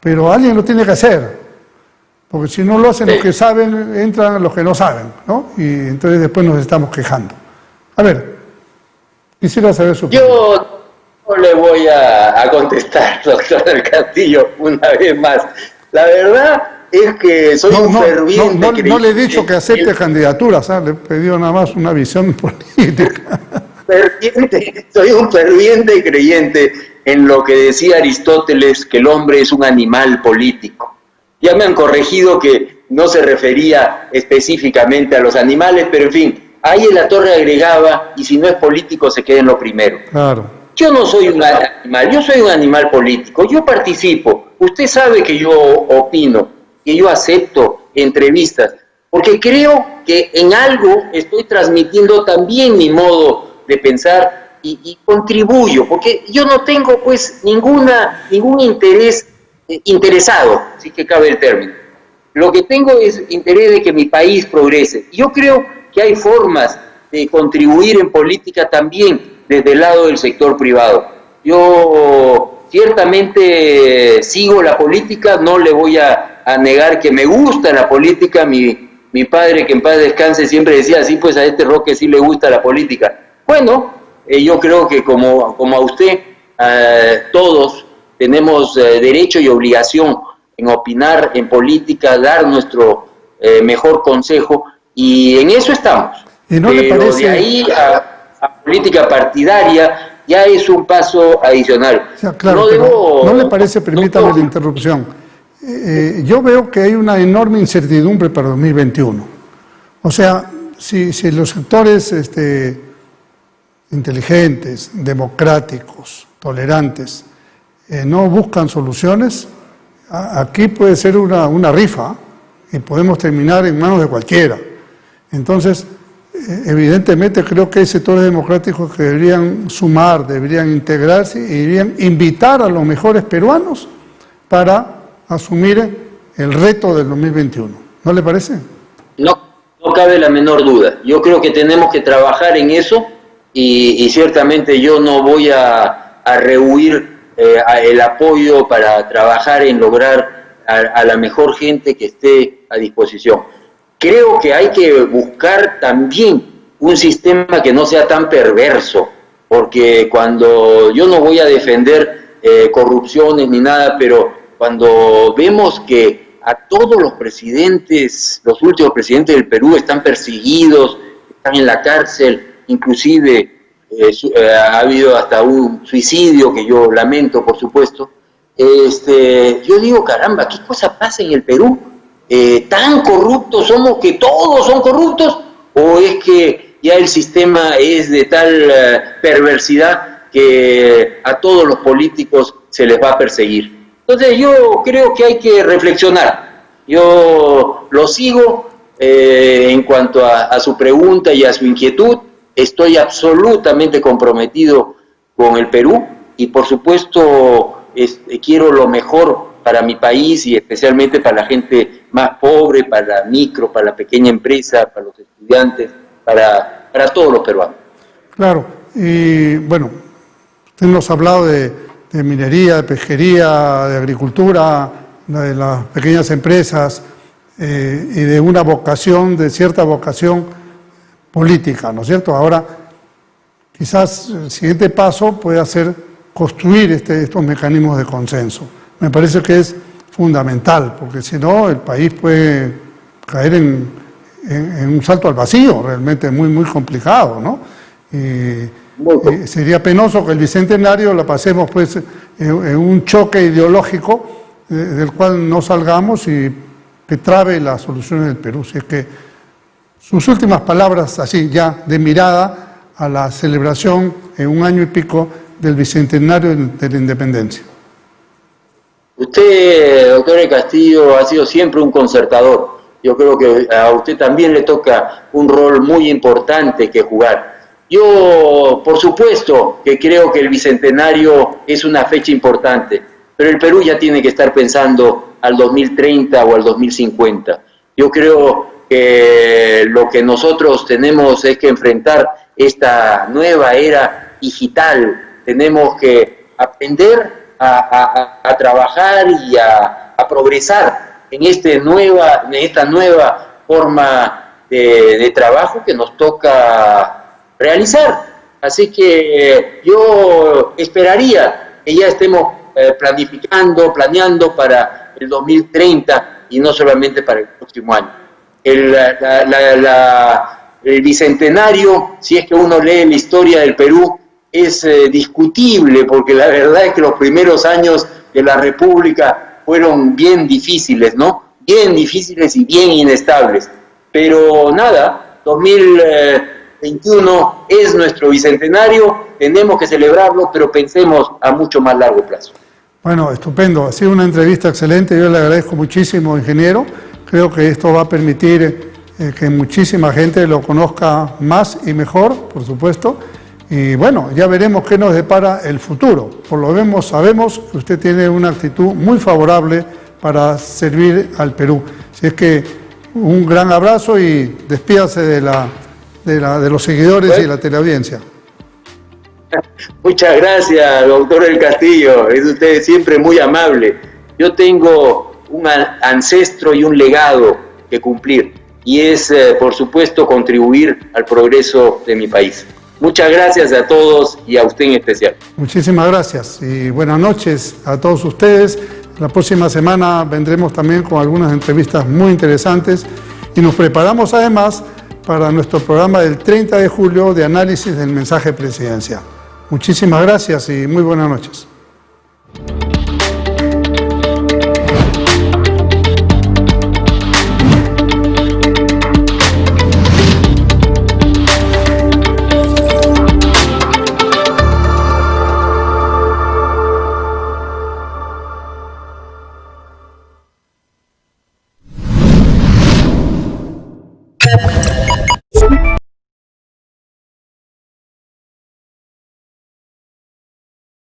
S1: pero alguien lo tiene que hacer, porque si no lo hacen los que saben, entran los que no saben, ¿no? Y entonces después nos estamos quejando. A ver, quisiera saber su opinión.
S2: Yo no le voy a contestar, doctor del Castillo, una vez más. La verdad es que soy un ferviente creyente.
S1: No le he dicho que acepte candidaturas, le he pedido nada más una visión política.
S2: Soy un ferviente creyente en lo que decía Aristóteles, que el hombre es un animal político. Ya me han corregido que no se refería específicamente a los animales, pero en fin, ahí en la torre agregaba, y si no es político se queda en lo primero.
S1: Claro.
S2: Yo no soy un animal, yo soy un animal político, yo participo. Usted sabe que yo opino, que yo acepto entrevistas, porque creo que en algo estoy transmitiendo también mi modo de pensar y contribuyo, porque yo no tengo pues ningún interés interesado, si que cabe el término. Lo que tengo es interés de que mi país progrese. Yo creo que hay formas de contribuir en política también desde el lado del sector privado. Yo ciertamente sigo la política, no le voy a negar que me gusta la política. Mi padre, que en paz descanse, siempre decía así, pues a este Roque sí le gusta la política. Bueno, yo creo que como a usted, todos tenemos derecho y obligación en opinar en política, dar nuestro mejor consejo, y en eso estamos.
S1: ¿Y no le parece...
S2: de ahí a política partidaria ya es un paso adicional.
S1: O sea, claro, ¿no le parece, permítame la interrupción, yo veo que hay una enorme incertidumbre para 2021? O sea, si los sectores inteligentes, democráticos, tolerantes, no buscan soluciones, aquí puede ser una rifa y podemos terminar en manos de cualquiera. Entonces, evidentemente creo que hay sectores democráticos que deberían sumar, deberían integrarse y deberían invitar a los mejores peruanos para asumir el reto del 2021. ¿No le parece?
S2: No cabe la menor duda. Yo creo que tenemos que trabajar en eso y ciertamente yo no voy a rehuir el apoyo para trabajar en lograr a la mejor gente que esté a disposición. Creo que hay que buscar también un sistema que no sea tan perverso, porque cuando yo no voy a defender corrupciones ni nada, pero cuando vemos que a todos los presidentes, los últimos presidentes del Perú están perseguidos, están en la cárcel, inclusive ha habido hasta un suicidio que yo lamento, por supuesto, yo digo, caramba, ¿qué cosa pasa en el Perú? ¿Tan corruptos somos que todos son corruptos? ¿O es que ya el sistema es de tal perversidad que a todos los políticos se les va a perseguir? Entonces yo creo que hay que reflexionar. Yo lo sigo en cuanto a su pregunta y a su inquietud. Estoy absolutamente comprometido con el Perú y por supuesto quiero lo mejor para mi país y especialmente para la gente más pobre, para la micro, para la pequeña empresa, para los estudiantes, para todos los peruanos.
S1: Claro, y bueno, usted nos ha hablado de minería, de pesquería, de agricultura, de las pequeñas empresas y de una vocación, de cierta vocación política, ¿no es cierto? Ahora, quizás el siguiente paso puede ser construir estos mecanismos de consenso. Me parece que es fundamental, porque si no, el país puede caer en un salto al vacío, realmente muy, muy complicado, ¿no? Sería penoso que el Bicentenario la pasemos pues en un choque ideológico del cual no salgamos y que trabe las soluciones del Perú. Si es que sus últimas palabras, así ya de mirada a la celebración en un año y pico del Bicentenario de la Independencia.
S2: Usted, doctor del Castillo, ha sido siempre un concertador. Yo creo que a usted también le toca un rol muy importante que jugar. Yo, por supuesto, que creo que el Bicentenario es una fecha importante, pero el Perú ya tiene que estar pensando al 2030 o al 2050. Yo creo que lo que nosotros tenemos es que enfrentar esta nueva era digital. Tenemos que aprender a trabajar y a progresar en esta nueva forma de trabajo que nos toca realizar. Así que yo esperaría que ya estemos planeando para el 2030 y no solamente para el próximo año. El Bicentenario, si es que uno lee la historia del Perú, es discutible, porque la verdad es que los primeros años de la República fueron bien difíciles, ¿no? Bien difíciles y bien inestables. Pero nada, 2021 es nuestro Bicentenario, tenemos que celebrarlo, pero pensemos a mucho más largo plazo.
S1: Bueno, estupendo. Ha sido una entrevista excelente. Yo le agradezco muchísimo, ingeniero. Creo que esto va a permitir que muchísima gente lo conozca más y mejor, por supuesto. Y bueno, ya veremos qué nos depara el futuro. Por lo menos sabemos que usted tiene una actitud muy favorable para servir al Perú. Así es que un gran abrazo y despídase de los seguidores y de la teleaudiencia.
S2: Muchas gracias, doctor del Castillo. Es usted siempre muy amable. Yo tengo un ancestro y un legado que cumplir, y es, por supuesto, contribuir al progreso de mi país. Muchas gracias a todos y a usted en especial.
S1: Muchísimas gracias y buenas noches a todos ustedes. La próxima semana vendremos también con algunas entrevistas muy interesantes y nos preparamos además para nuestro programa del 30 de julio de análisis del mensaje presidencial. Muchísimas gracias y muy buenas noches.